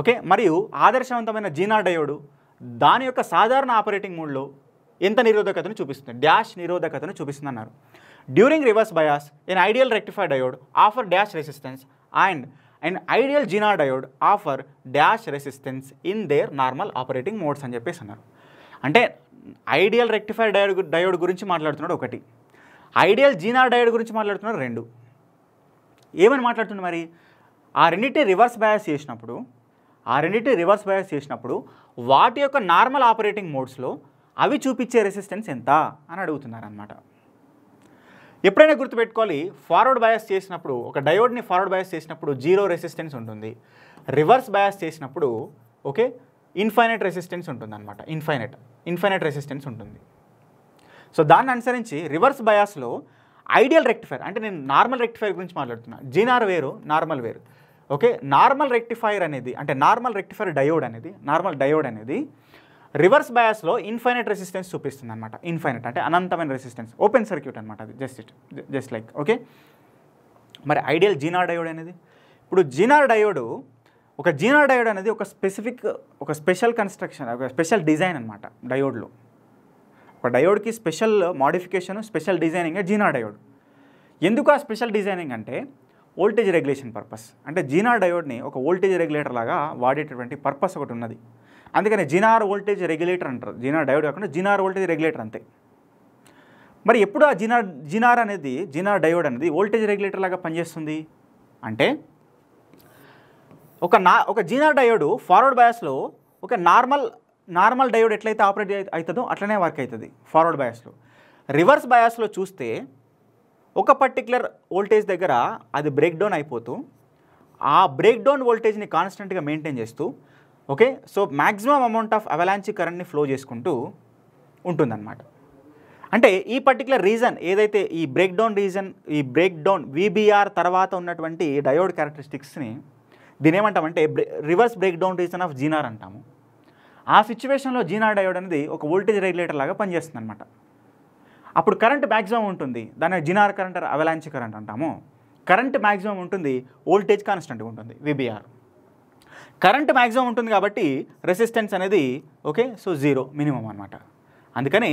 ఓకే, మరియు ఆదర్శవంతమైన జీనా డయోడు దాని యొక్క సాధారణ ఆపరేటింగ్ మోడ్లో ఎంత నిరోధకతను చూపిస్తుంది? డాష్ నిరోధకతను చూపిస్తుంది అన్నారు. During reverse bias N ideal rectifier diode offer dash resistance and and ideal Jena diode offer dash resistance in there normal operating modes అని చెప్పేసి అన్నారు. అంటే ఐడియల్ రెక్టిఫైర్ డయోడ్ గురించి మాట్లాడుతున్నాడు ఒకటి, ఐడియల్ జీనా డయోడ్ గురించి మాట్లాడుతున్నాడు రెండు. ఏమని మాట్లాడుతుంది మరి? ఆ రెండింటి రివర్స్ బయాస్ చేసినప్పుడు వాటి యొక్క నార్మల్ ఆపరేటింగ్ మోడ్స్లో అవి చూపించే రెసిస్టెన్స్ ఎంత అని అడుగుతున్నారు అనమాట. ఎప్పుడైనా గుర్తుపెట్టుకోవాలి, ఫార్వర్డ్ బయాస్ చేసినప్పుడు ఒక డయోడ్ని ఫార్వర్డ్ బయాస్ చేసినప్పుడు 0 రెసిస్టెన్స్ ఉంటుంది, రివర్స్ బయాస్ చేసినప్పుడు ఓకే ఇన్ఫైనైట్ రెసిస్టెన్స్ ఉంటుంది అనమాట. ఇన్ఫైనైట్ రెసిస్టెన్స్ ఉంటుంది. సో దాన్ని అనుసరించి రివర్స్ బయాస్లో ఐడియల్ రెక్టిఫైర్, అంటే నేను నార్మల్ రెక్టిఫైర్ గురించి మాట్లాడుతున్నా, జీనార్ వేరు నార్మల్ వేరు. ఓకే, నార్మల్ రెక్టిఫైర్ అనేది అంటే నార్మల్ రెక్టిఫైర్ డయోడ్ అనేది రివర్స్ బయాస్లో ఇన్ఫైనైట్ రెసిస్టెన్స్ చూపిస్తుంది అనమాట. ఇన్ఫైనైట్ అంటే అనంతమైన రెసిస్టెన్స్, ఓపెన్ సర్క్యూట్ అనమాట అది, జస్ట్ లైక్. ఓకే, మరి ఐడియల్ జీనార్ డయోడ్ అనేది, ఇప్పుడు జీనార్ డయోడ్ అనేది ఒక స్పెషల్ కన్స్ట్రక్షన్, ఒక స్పెషల్ డిజైన్ అనమాట. డయోడ్లో ఒక డయోడ్కి special modification, special designing zener diode. ఎందుకు ఆ స్పెషల్ డిజైనింగ్ అంటే వోల్టేజ్ రెగ్యులేషన్ పర్పస్. అంటే జీనార్ డయోడ్ని ఒక వోల్టేజ్ రెగ్యులేటర్ లాగా వాడేటటువంటి పర్పస్ ఒకటి ఉన్నది. అందుకని జీనార్ వోల్టేజ్ రెగ్యులేటర్ అంటారు. జీనార్ డయోడ్ కాకుండా జీనార్ వోల్టేజ్ రెగ్యులేటర్ అంతే. మరి ఎప్పుడు ఆ జీనార్ డయోడ్ అనేది వోల్టేజ్ రెగ్యులేటర్ లాగా పనిచేస్తుంది అంటే ఒక జీనార్ డయోడ్ ఫార్వర్డ్ బయాస్లో ఒక నార్మల్ డయోడ్ ఎట్లయితే ఆపరేట్ అవుతుందో అట్లనే వర్క్ అవుతుంది ఫార్వర్డ్ బయాస్లో. రివర్స్ బయాస్లో చూస్తే ఒక పర్టిక్యులర్ వోల్టేజ్ దగ్గర అది బ్రేక్ డౌన్ అయిపోతూ ఆ బ్రేక్ డౌన్ వోల్టేజ్ని కాన్స్టెంట్గా మెయింటైన్ చేస్తూ okay so maximum amount of avalanche కరెంట్ని ఫ్లో చేసుకుంటూ ఉంటుందన్నమాట. అంటే ఈ పర్టికులర్ రీజన్ ఏదైతే ఈ బ్రేక్ డౌన్ VBR తర్వాత ఉన్నటువంటి డయోడ్ క్యారెక్టరిస్టిక్స్ని దీని ఏమంటామంటే reverse breakdown reason of Zener అంటాము. ఆ సిచ్యువేషన్లో జీనార్ డయోడ్ అనేది ఒక వోల్టేజ్ రెగ్యులేటర్ లాగా పనిచేస్తుంది అనమాట. అప్పుడు కరెంట్ మ్యాక్సిమం ఉంటుంది, దాన్ని జీనార్ కరెంట్ అవలాంచి కరెంట్ అంటాము. కరెంట్ మ్యాక్సిమం ఉంటుంది, వోల్టేజ్ కాన్స్టెంట్గా ఉంటుంది VBR. కరెంట్ మ్యాక్సిమం ఉంటుంది కాబట్టి రెసిస్టెన్స్ అనేది ఓకే సో 0 మినిమం అనమాట. అందుకని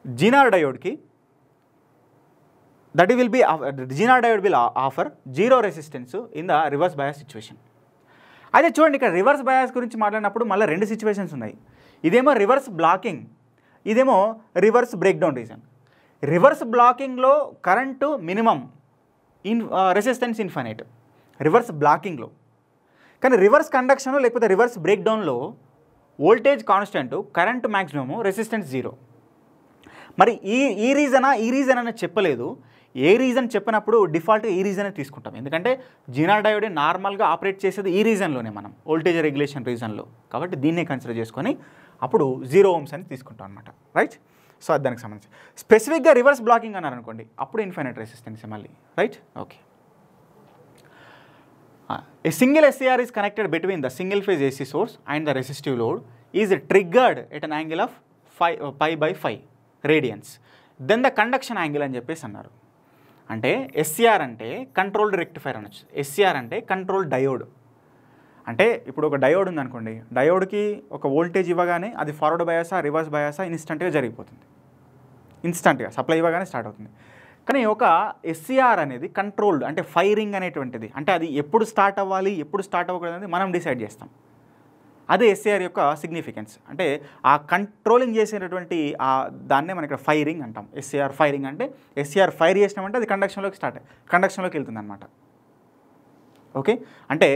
జీనార్ డయోడ్కి zener diode will offer 0 resistance in the reverse bias situation. అయితే చూడండి, ఇక్కడ రివర్స్ బయాస్ గురించి మాట్లాడినప్పుడు మళ్ళీ 2 సిచ్యువేషన్స్ ఉన్నాయి. ఇదేమో రివర్స్ బ్లాకింగ్, ఇదేమో reverse breakdown region. Reverse బ్లాకింగ్లో current minimum, resistance infinite reverse బ్లాకింగ్లో. కానీ రివర్స్ కండక్షన్లో లేకపోతే రివర్స్ బ్రేక్ డౌన్లో voltage constant, current maximum, resistance 0. మరి ఈ రీజన్ అనేది చెప్పలేదు. ఏ రీజన్ చెప్పినప్పుడు డిఫాల్ట్గా ఈ రీజనే తీసుకుంటాం. ఎందుకంటే జీనార్ డయోడ్ నార్మల్గా ఆపరేట్ చేసేది ఈ రీజన్లోనే, మనం వోల్టేజ్ రెగ్యులేషన్ రీజన్లో. కాబట్టి దీన్నే కన్సిడర్ చేసుకొని అప్పుడు 0 ohms అని తీసుకుంటాం అనమాట. రైట్. సో అది దానికి సంబంధించి. స్పెసిఫిక్గా రివర్స్ బ్లాకింగ్ అన్నారనుకోండి, అప్పుడు ఇన్ఫైనైట్ రెసిస్టెన్స్ మళ్ళీ. Right. Okay. A single SCR is connected between the single phase AC source and the resistive load is triggered at an angle of pi by 5 radians. Then the conduction angle అని చెప్పేసి అన్నారు. అంటే SCR అంటే కంట్రోల్డ్ రెక్టిఫైర్ అనొచ్చు. SCR అంటే కంట్రోల్ డయోడ్. అంటే ఇప్పుడు ఒక డయోడ్ ఉందనుకోండి, డయోడ్కి ఒక వోల్టేజ్ ఇవ్వగానే అది ఫార్వర్డ్ బయాసా రివర్స్ బయాసా ఇన్స్టంట్గా జరిగిపోతుంది. ఇన్స్టంట్గా సప్లై ఇవ్వగానే స్టార్ట్ అవుతుంది. కానీ ఒక SCR అనేది కంట్రోల్డ్, అంటే ఫైరింగ్ అనేటువంటిది, అంటే అది ఎప్పుడు స్టార్ట్ అవ్వాలి ఎప్పుడు స్టార్ట్ అవ్వకూడదు అనేది మనం డిసైడ్ చేస్తాం. అదే SCR యొక్క సిగ్నిఫికెన్స్. అంటే ఆ కంట్రోలింగ్ చేసేటటువంటి దాన్నే మనం ఇక్కడ ఫైరింగ్ అంటాం. SCR ఫైరింగ్ అంటే SCR ఫైర్ చేసినామంటే అది కండక్షన్లోకి వెళ్తుంది అనమాట. ఓకే, అంటే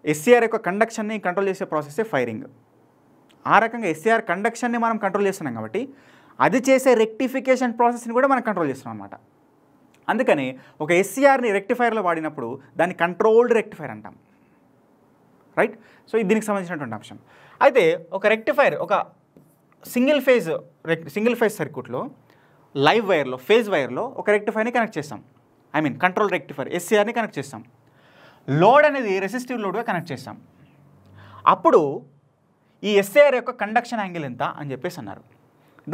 SCR యొక్క కండక్షన్ని కంట్రోల్ చేసే ప్రాసెస్సే ఫైరింగ్. ఆ రకంగా SCR కండక్షన్ని మనం కంట్రోల్ చేస్తున్నాం కాబట్టి అది చేసే రెక్టిఫికేషన్ ప్రాసెస్ని కూడా మనం కంట్రోల్ చేస్తున్నాం అనమాట. అందుకని ఒక SCRని రెక్టిఫైర్లో వాడినప్పుడు దాన్ని కంట్రోల్డ్ రెక్టిఫైర్ అంటాం. రైట్. సో ఇది దీనికి సంబంధించినటువంటి అంశం. అయితే ఒక రెక్టిఫైర్, ఒక సింగిల్ ఫేజ్ సర్క్యూట్లో లైవ్ వైర్లో, ఫేజ్ వైర్లో ఒక రెక్టిఫైర్ని కనెక్ట్ చేస్తాం. కంట్రోల్ రెక్టిఫైర్ SCRని కనెక్ట్ చేస్తాం. లోడ్ అనేది రెసిస్టివ్ లోడ్గా కనెక్ట్ చేస్తాం. అప్పుడు ఈ SCR యొక్క కండక్షన్ యాంగిల్ ఎంత అని చెప్పేసి అన్నారు.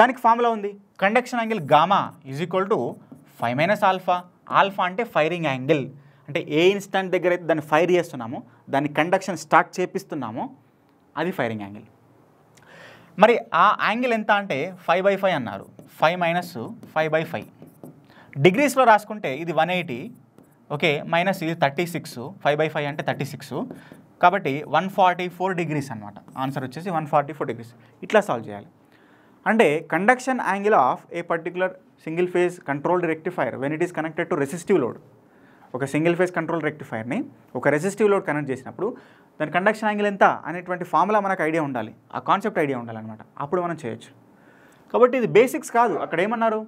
దానికి ఫార్ములా ఉంది. Conduction angle gamma = 5 - alpha. Alpha అంటే ఫైరింగ్ యాంగిల్. అంటే ఏ ఇన్స్టంట్ దగ్గర అయితే దాన్ని ఫైర్ చేస్తున్నామో, దాన్ని కండక్షన్ స్టార్ట్ చేపిస్తున్నామో అది ఫైరింగ్ యాంగిల్. మరి ఆ యాంగిల్ ఎంత అంటే 5/5 అన్నారు. 5 - 5/5 డిగ్రీస్లో రాసుకుంటే ఇది 180. ఓకే మైనస్ ఇది 36, 5/5 అంటే 36, కాబట్టి 144 డిగ్రీస్ అనమాట. ఆన్సర్ వచ్చేసి 144 డిగ్రీస్. ఇట్లా సాల్వ్ చేయాలి. అంటే conduction angle of A particular single phase controlled rectifier when it is connected to resistive load. ఒక సింగిల్ ఫేజ్ కంట్రోల్ రెక్టిఫైర్ని ఒక రెసిస్టివ్ లోడ్ కనెక్ట్ చేసినప్పుడు దాని కండక్షన్ యాంగిల్ ఎంత అనేటువంటి ఫార్ములా మనకు ఐడియా ఉండాలి, ఆ కాన్సెప్ట్ ఐడియా ఉండాలన్నమాట. అప్పుడు మనం చేయొచ్చు. కాబట్టి ఇది బేసిక్స్ కాదు. అక్కడ ఏమన్నారు,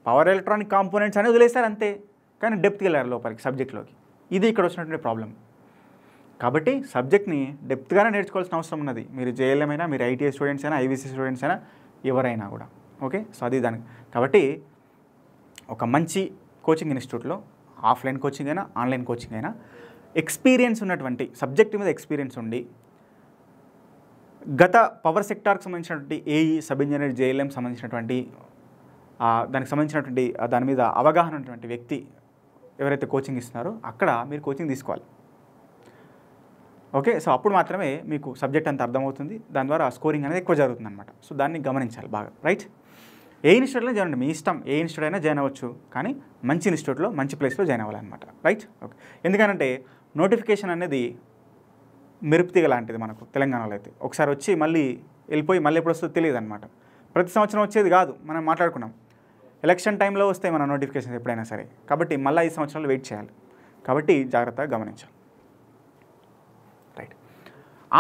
పవర్ ఎలక్ట్రానిక్ కాంపోనెంట్స్ అని వదిలేస్తారు అంతే, కానీ డెప్త్కి వెళ్ళారు లోపలికి సబ్జెక్ట్లోకి. ఇది ఇక్కడ వచ్చినటువంటి ప్రాబ్లం. కాబట్టి సబ్జెక్ట్ని డెప్త్గానే నేర్చుకోవాల్సిన అవసరం ఉన్నది. మీరు జేఎల్ఎం అయినా, మీరు ఐటీఐ స్టూడెంట్స్ అయినా, ఐవీసీ స్టూడెంట్స్ అయినా, ఎవరైనా కూడా. ఓకే, సో అది దానికి. కాబట్టి ఒక మంచి కోచింగ్ ఇన్స్టిట్యూట్లో ఆఫ్లైన్ కోచింగ్ అయినా, ఆన్లైన్ కోచింగ్ అయినా ఎక్స్పీరియన్స్ ఉన్నటువంటి, సబ్జెక్ట్ మీద ఎక్స్పీరియన్స్ ఉండి, గత పవర్ సెక్టార్కి సంబంధించినటువంటి ఏఈ, సబ్ ఇంజనీర్, జేఎల్ఎం సంబంధించినటువంటి దానికి సంబంధించినటువంటి దాని మీద అవగాహన ఉన్నటువంటి వ్యక్తి ఎవరైతే కోచింగ్ ఇస్తున్నారో అక్కడ మీరు కోచింగ్ తీసుకోవాలి. ఓకే, సో అప్పుడు మాత్రమే మీకు సబ్జెక్ట్ అంత అర్థమవుతుంది, దాని ద్వారా స్కోరింగ్ అనేది ఎక్కువ జరుగుతుంది అనమాట. సో దాన్ని గమనించాలి బాగా. రైట్, ఏ ఇన్స్టిట్యూట్లో జాయిన్ అవ్వండి, మీ ఇష్టం, ఏ ఇన్స్టిట్యూట్ అయినా జాయిన్ అవ్వచ్చు, కానీ మంచి ఇన్స్టిట్యూట్లో మంచి ప్లేస్లో జాయిన్ అవ్వాలన్నమాట. Right, okay. ఎందుకంటే నోటిఫికేషన్ అనేది మెరుపుతీగ లాంటిది మనకు తెలంగాణలో అయితే. ఒకసారి వచ్చి మళ్ళీ వెళ్ళిపోయి మళ్ళీ ఎప్పుడు వస్తుందో తెలియదు అనమాట. ప్రతి సంవత్సరం వచ్చేది కాదు, మనం మాట్లాడుకున్నాం. ఎలక్షన్ టైంలో వస్తాయి మన నోటిఫికేషన్స్ ఎప్పుడైనా సరే. కాబట్టి మళ్ళీ 5 సంవత్సరాలు వెయిట్ చేయాలి. కాబట్టి జాగ్రత్తగా గమనించాలి. రైట్,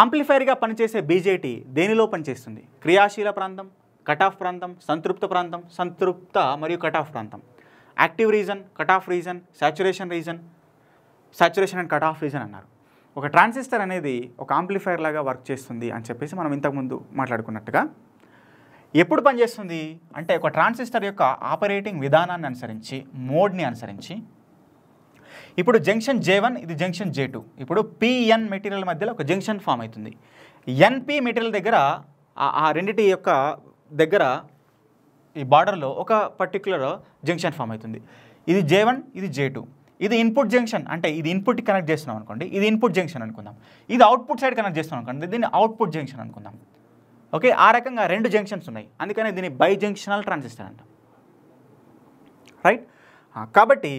ఆంప్లిఫైర్గా పనిచేసే బీజేటీ దేనిలో పనిచేస్తుంది? క్రియాశీల ప్రాంతం, కట్ ఆఫ్ ప్రాంతం, సంతృప్త ప్రాంతం, సంతృప్త మరియు కట్ ఆఫ్ ప్రాంతం, active reason, cut off reason, saturation reason, saturation and cut off reason అన్నారు. ఒక ట్రాన్సిస్టర్ అనేది ఒక ఆంప్లిఫైర్ లాగా వర్క్ చేస్తుంది అని చెప్పేసి మనం ఇంతకుముందు మాట్లాడుకున్నట్టుగా. ఎప్పుడు పనిచేస్తుంది అంటే ఒక ట్రాన్సిస్టర్ యొక్క ఆపరేటింగ్ విధానాన్ని అనుసరించి, మోడ్ని అనుసరించి. ఇప్పుడు జంక్షన్ J1, ఇది జంక్షన్ J2. ఇప్పుడు PN మెటీరియల్ మధ్యలో ఒక జంక్షన్ ఫామ్ అవుతుంది. NP మెటీరియల్ దగ్గర ఆ రెండిటి యొక్క దగ్గర ఈ బార్డర్లో ఒక పర్టిక్యులర్ జంక్షన్ ఫామ్ అవుతుంది. ఇది J1, ఇది J2. ఇది ఇన్పుట్ జంక్షన్, అంటే ఇది ఇన్పుట్కి కనెక్ట్ చేస్తున్నాం అనుకోండి, ఇది ఇన్పుట్ జంక్షన్ అనుకుందాం. ఇది అవుట్పుట్ సైడ్ కనెక్ట్ చేస్తున్నాం అనుకోండి, దీన్ని అవుట్పుట్ జంక్షన్ అనుకుందాం. ఓకే, ఆ రకంగా 2 జంక్షన్స్ ఉన్నాయి, అందుకనే దీన్ని బై జంక్షనల్ ట్రాన్సిస్టర్ అంటాం. రైట్, కాబట్టి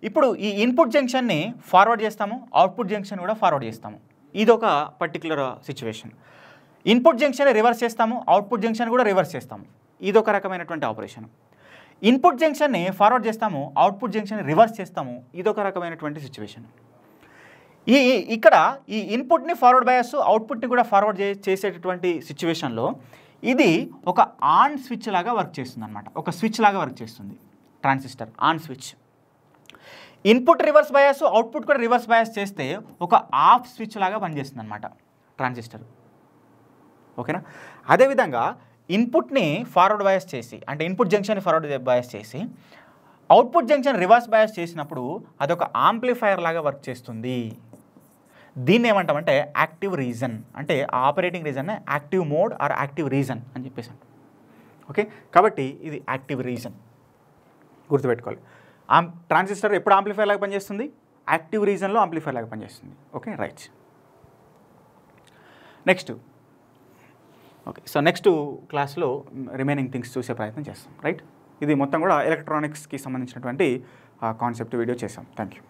ఇప్పుడు ఈ ఇన్పుట్ జంక్షన్ని ఫార్వర్డ్ చేస్తాము, అవుట్పుట్ జంక్షన్ కూడా ఫార్వర్డ్ చేస్తాము. ఇది ఒక particular situation. Input junction reverse చేస్తాము, అవుట్పుట్ జంక్షన్ కూడా రివర్స్ చేస్తాము. ఇది ఒక రకమైనటువంటి ఆపరేషన్. ఇన్పుట్ జంక్షన్ని ఫార్వర్డ్ చేస్తాము, అవుట్పుట్ జంక్షన్ని రివర్స్ చేస్తాము. ఇది ఒక రకమైనటువంటి సిచ్యువేషన్. ఇక్కడ ఈ ఇన్పుట్ని ఫార్వర్డ్ బయాస్, అవుట్పుట్ని కూడా ఫార్వర్డ్ చేసేటటువంటి సిచ్యువేషన్లో ఇది ఒక ఆన్ స్విచ్ లాగా వర్క్ చేస్తుంది అనమాట. ఒక స్విచ్ లాగా వర్క్ చేస్తుంది transistor, on switch. Input reverse bias, output కూడా రివర్స్ బయాస్ చేస్తే ఒక ఆఫ్ స్విచ్ లాగా పనిచేస్తుంది అనమాట ట్రాన్సిస్టర్. ఓకేనా, అదేవిధంగా ఇన్పుట్ని ఫార్వర్డ్ బయాస్ చేసి, అంటే ఇన్పుట్ జంక్షన్ని ఫార్వర్డ్ బయాస్ చేసి అవుట్పుట్ జంక్షన్ రివర్స్ బయాస్ చేసినప్పుడు అదొక ఆంప్లిఫైయర్ లాగా వర్క్ చేస్తుంది. దీన్ని ఏమంటామంటే యాక్టివ్ రీజన్, అంటే operating region active mode or active region అని చెప్పేసి అంటాం. ఓకే, కాబట్టి ఇది యాక్టివ్ రీజన్ గుర్తుపెట్టుకోవాలి. ట్రాన్సిస్టర్ ఎప్పుడు ఆంప్లిఫైర్ లాగా పనిచేస్తుంది? యాక్టివ్ రీజన్లో ఆంప్లిఫైర్ లాగా పనిచేస్తుంది. Okay, right. Next, okay, so next క్లాస్లో రిమైనింగ్ థింగ్స్ చూసే ప్రయత్నం చేస్తాం. రైట్, ఇది మొత్తం కూడా ఎలక్ట్రానిక్స్కి సంబంధించినటువంటి కాన్సెప్ట్ వీడియో చేసాం. Thank you.